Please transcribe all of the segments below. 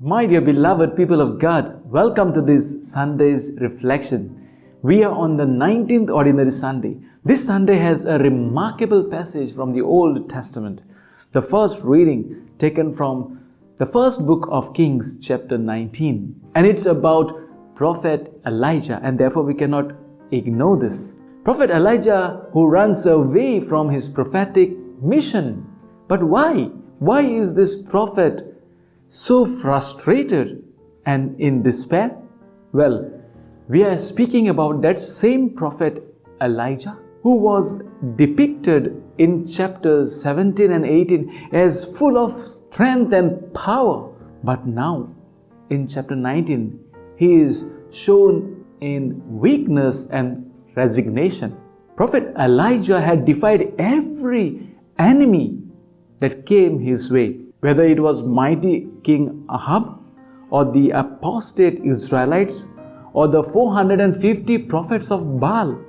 My dear beloved people of God, welcome to this Sunday's reflection. We are on the 19th Ordinary Sunday. This Sunday has a remarkable passage from the Old Testament. The first reading taken from the first book of Kings, chapter 19. And it's about Prophet Elijah, and therefore we cannot ignore this. Prophet Elijah who runs away from his prophetic mission. But why? Why is this prophet so frustrated and in despair? Well, we are speaking about that same prophet Elijah who was depicted in chapters 17 and 18 as full of strength and power. But now, in chapter 19, he is shown in weakness and resignation. Prophet Elijah had defied every enemy that came his way, whether it was mighty King Ahab, or the apostate Israelites, or the 450 prophets of Baal,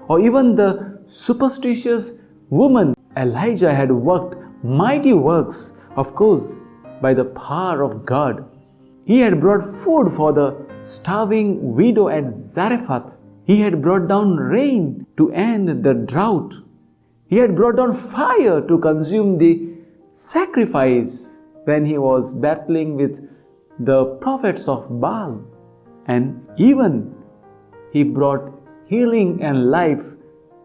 or even the superstitious woman. Elijah had worked mighty works, of course, by the power of God. He had brought food for the starving widow at Zarephath. He had brought down rain to end the drought. He had brought down fire to consume the sacrifice when he was battling with the prophets of Baal. And even he brought healing and life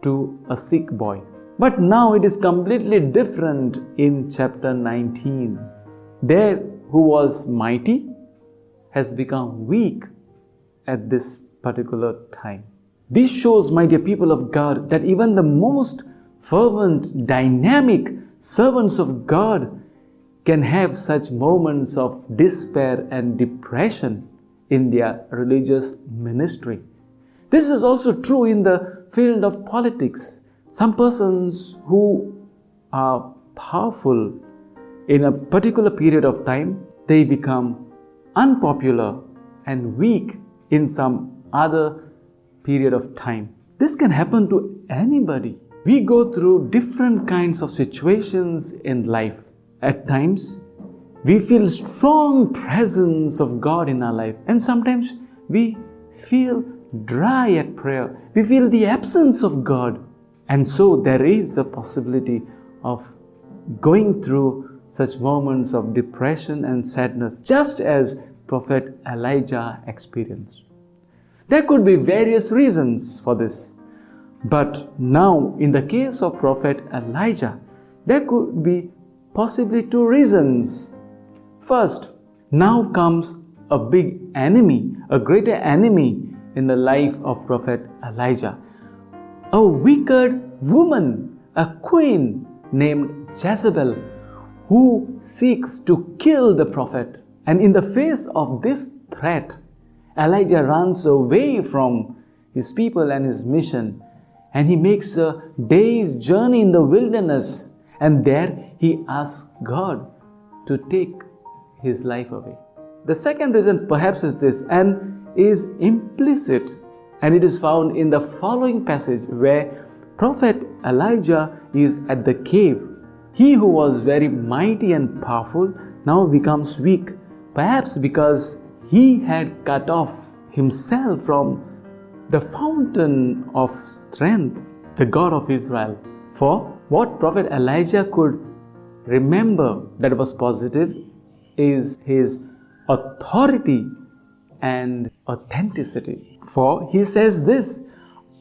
to a sick boy. But now it is completely different in chapter 19. There who was mighty has become weak at this particular time. This shows, my dear people of God, that even the most fervent, dynamic servants of God can have such moments of despair and depression in their religious ministry. This is also true in the field of politics. Some persons who are powerful in a particular period of time, they become unpopular and weak in some other period of time. This can happen to anybody. We go through different kinds of situations in life. At times, we feel strong presence of God in our life, and sometimes we feel dry at prayer. We feel the absence of God. And so there is a possibility of going through such moments of depression and sadness, just as Prophet Elijah experienced. There could be various reasons for this. But now, in the case of Prophet Elijah, there could be possibly two reasons. First, now comes a big enemy, a greater enemy in the life of Prophet Elijah. A wicked woman, a queen named Jezebel, who seeks to kill the prophet. And in the face of this threat, Elijah runs away from his people and his mission, and he makes a day's journey in the wilderness, and there he asks God to take his life away. The second reason perhaps is this, and is implicit, and it is found in the following passage where Prophet Elijah is at the cave. He who was very mighty and powerful now becomes weak, perhaps because he had cut off himself from the fountain of strength, the God of Israel. For what Prophet Elijah could remember that was positive is his authority and authenticity. For he says this,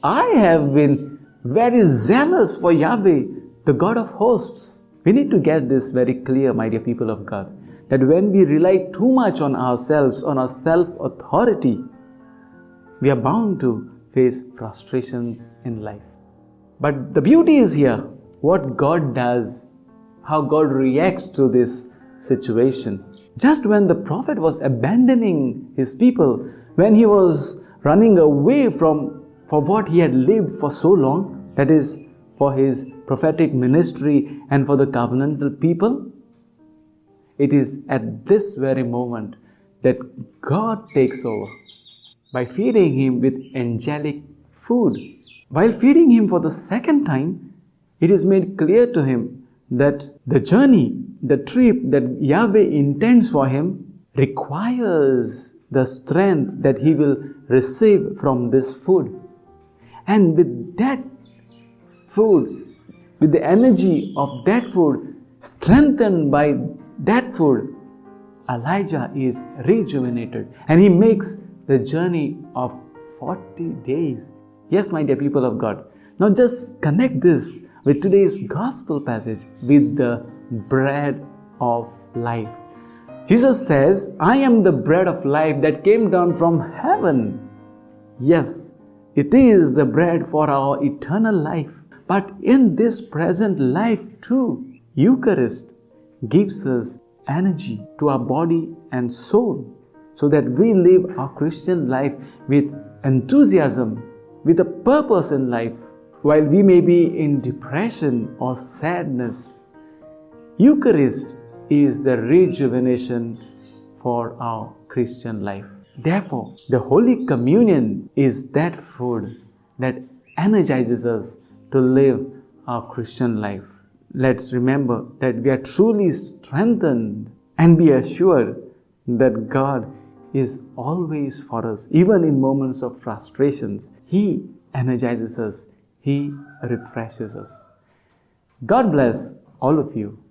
I have been very zealous for Yahweh, the God of hosts. We need to get this very clear, my dear people of God, that when we rely too much on ourselves, on our self-authority, we are bound to face frustrations in life. But the beauty is here, what God does, how God reacts to this situation. Just when the prophet was abandoning his people, when he was running away for what he had lived for so long, that is, for his prophetic ministry and for the covenantal people, it is at this very moment that God takes over by feeding him with angelic food. While feeding him for the second time, it is made clear to him that the journey, the trip that Yahweh intends for him requires the strength that he will receive from this food. And with that food, with the energy of that food, strengthened by that food, Elijah is rejuvenated and he makes the journey of 40 days. Yes, my dear people of God. Now just connect this with today's gospel passage with the bread of life. Jesus says, I am the bread of life that came down from heaven. Yes, it is the bread for our eternal life. But in this present life too, Eucharist gives us energy to our body and soul so that we live our Christian life with enthusiasm, with a purpose in life. While we may be in depression or sadness, Eucharist is the rejuvenation for our Christian life. Therefore, the Holy Communion is that food that energizes us to live our Christian life. Let's remember that we are truly strengthened and be assured that God is always for us. Even in moments of frustrations, He energizes us. He refreshes us. God bless all of you.